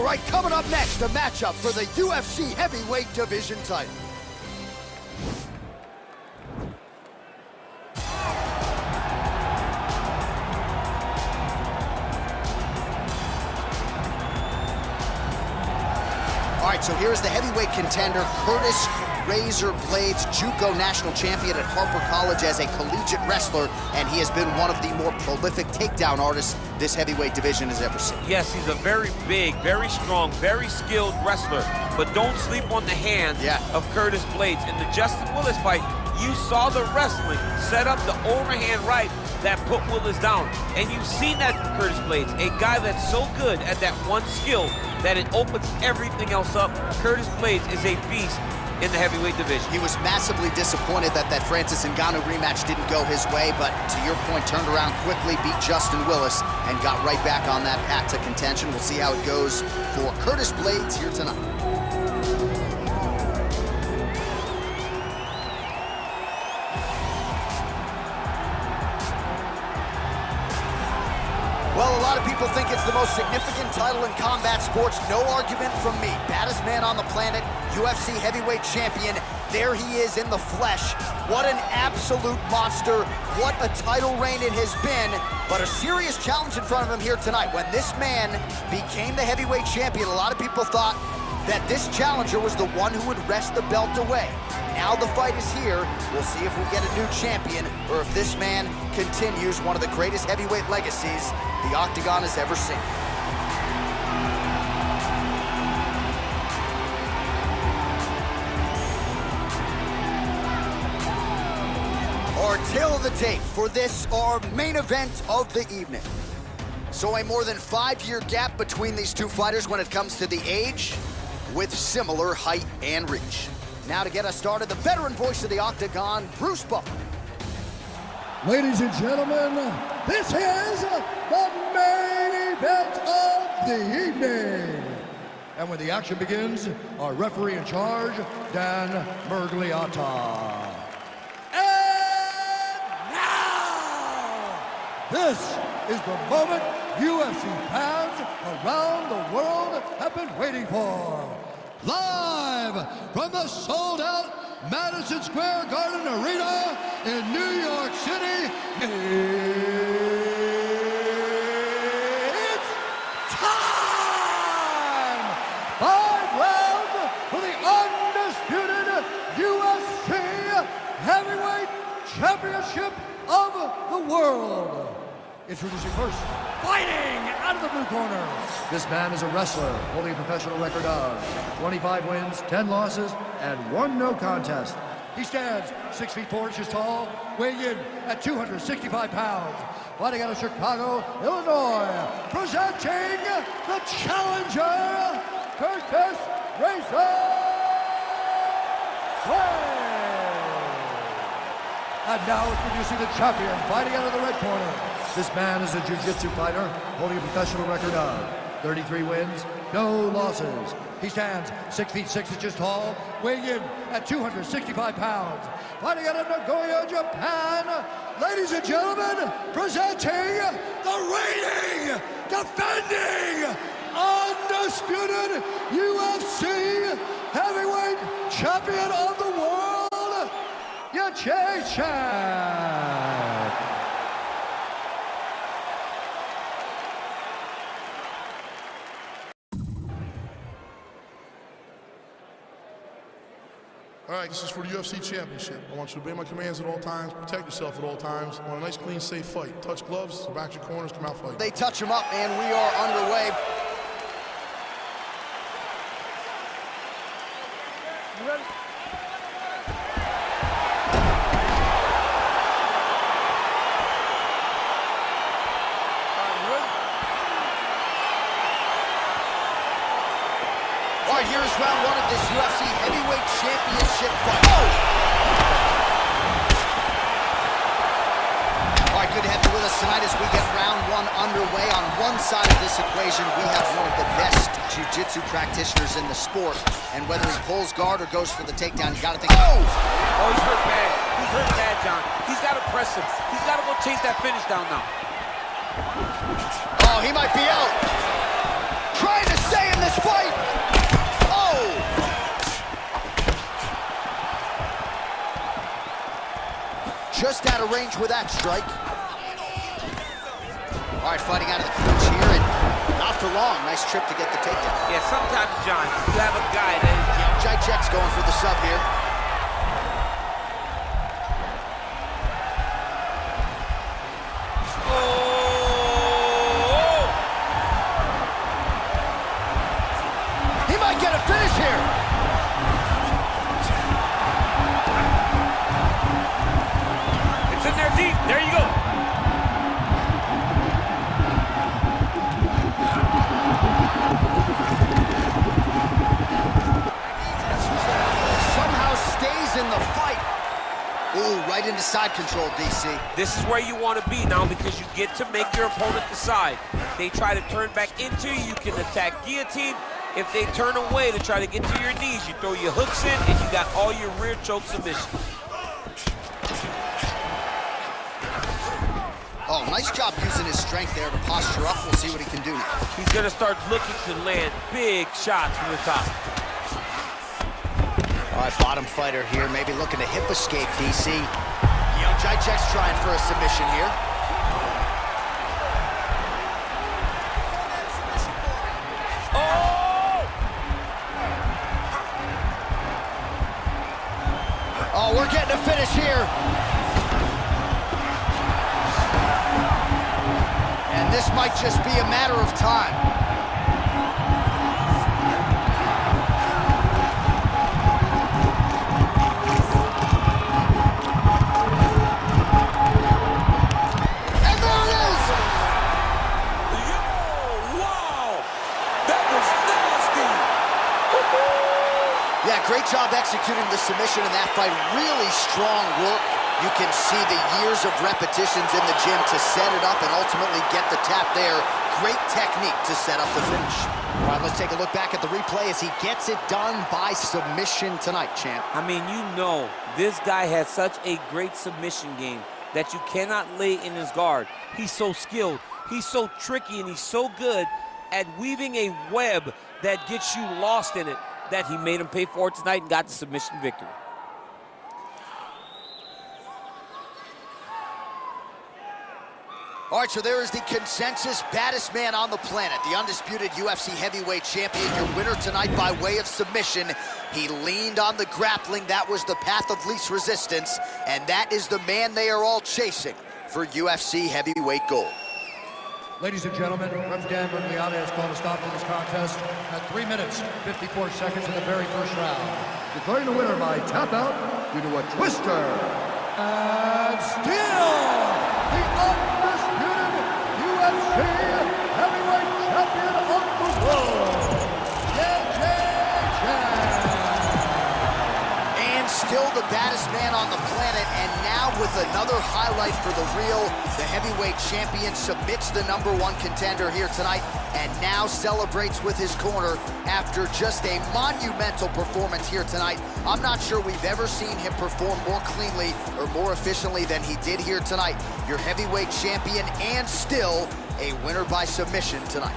right, coming up next, a matchup for the UFC heavyweight division title. All right, so here's the heavyweight contender, Curtis Razor Blaydes, JUCO national champion at Harper College as a collegiate wrestler, and he has been one of the more prolific takedown artists this heavyweight division has ever seen. Yes, he's a very big, very strong, very skilled wrestler, but don't sleep on the hands of Curtis Blaydes. In the Justin Willis fight, you saw the wrestling set up the overhand right that put Willis down, and you've seen that from Curtis Blaydes, a guy that's so good at that one skill that it opens everything else up. Curtis Blaydes is a beast in the heavyweight division. He was massively disappointed that Francis Ngannou rematch didn't go his way, but to your point, turned around quickly, beat Justin Willis, and got right back on that path to contention. We'll see how it goes for Curtis Blaydes here tonight. Well, a lot of people think it's the most significant title in combat sports. No argument from me. Baddest man on the planet, UFC heavyweight champion. There he is in the flesh. What an absolute monster. What a title reign it has been. But a serious challenge in front of him here tonight. When this man became the heavyweight champion, a lot of people thought that this challenger was the one who would wrest the belt away. Now the fight is here. We'll see if we get a new champion or if this man continues one of the greatest heavyweight legacies the Octagon has ever seen. Our tail of the tape for this, our main event of the evening. So a more than 5-year gap between these two fighters when it comes to the age, with similar height and reach. Now to get us started, the veteran voice of the Octagon, Bruce Buffer. Ladies and gentlemen, this is the main event of the evening. And when the action begins, our referee in charge, Dan Mergliata. And now, this is the moment UFC fans around the world have been waiting for. Live from the sold-out Madison Square Garden Arena in New York City, it's time! 5 rounds for the undisputed UFC Heavyweight Championship of the world. Introducing first, fighting out of the blue corner. This man is a wrestler holding a professional record of 25 wins, 10 losses, and 1 no contest. He stands 6 feet 4 inches tall, weighing in at 265 pounds. Fighting out of Chicago, Illinois, presenting the challenger, Curtis Razor Blaydes. And now introducing the champion, fighting out of the red corner. This man is a jiu-jitsu fighter holding a professional record of 33 wins, no losses. He stands 6 feet 6 inches tall, weighing in at 265 pounds. Fighting out of Nagoya, Japan, ladies and gentlemen, presenting the reigning, defending, undisputed UFC heavyweight champion of the world, Yachai. All right, this is for the UFC Championship. I want you to obey my commands at all times, protect yourself at all times. I want a nice, clean, safe fight. Touch gloves, back your corners, come out fighting. They touch him up, and we are underway. You ready? All right, here is round 1 of this UFC Heavyweight Championship fight. Oh! All right, good to have you with us tonight as we get round 1 underway. On one side of this equation, we have one of the best jiu-jitsu practitioners in the sport. And whether he pulls guard or goes for the takedown, you got to think, oh! Oh, he's hurt bad. He's hurt bad, John. He's got to press him. He's got to go chase that finish down now. Oh, he might be out. Trying to stay in the this fight. Oh! Just out of range with that strike. All right, fighting out of the clinch here, and not for long. Nice trip to get the takedown. Yeah, sometimes, John, you have a guy that is... Jacek's going for the sub here. Oh! He might get a finish here. It's in there deep. There you go. In the fight. Ooh, right into side control, DC. This is where you want to be now because you get to make your opponent decide. They try to turn back into you, you can attack guillotine. If they turn away to try to get to your knees, you throw your hooks in and you got all your rear choke submissions. Oh, nice job using his strength there to posture up. We'll see what he can do now. He's going to start looking to land big shots from the top. All right, bottom fighter here, maybe looking to hip escape, DC. Jacek's trying for a submission here. Oh, we're getting a finish here. And this might just be a matter of time. Yeah, great job executing the submission in that fight. Really strong work. You can see the years of repetitions in the gym to set it up and ultimately get the tap there. Great technique to set up the finish. All right, let's take a look back at the replay as he gets it done by submission tonight, champ. I mean, you know, this guy has such a great submission game that you cannot lay in his guard. He's so skilled, he's so tricky, and he's so good at weaving a web that gets you lost in it, that he made him pay for it tonight and got the submission victory. All right, so there is the consensus baddest man on the planet, the undisputed UFC heavyweight champion, your winner tonight by way of submission. He leaned on the grappling. That was the path of least resistance, and that is the man they are all chasing for UFC heavyweight gold. Ladies and gentlemen, Ref Dan Bergliata has called a stop to this contest at 3 minutes, 54 seconds in the very first round. Declaring the winner by tap out due to a twister. And still, the undisputed UFC heavyweight champion of the world, And still the baddest man on the planet, and now with another highlight for the real, the heavyweight champion submits the #1 contender here tonight and now celebrates with his corner after just a monumental performance here tonight. I'm not sure we've ever seen him perform more cleanly or more efficiently than he did here tonight. Your heavyweight champion and still a winner by submission tonight.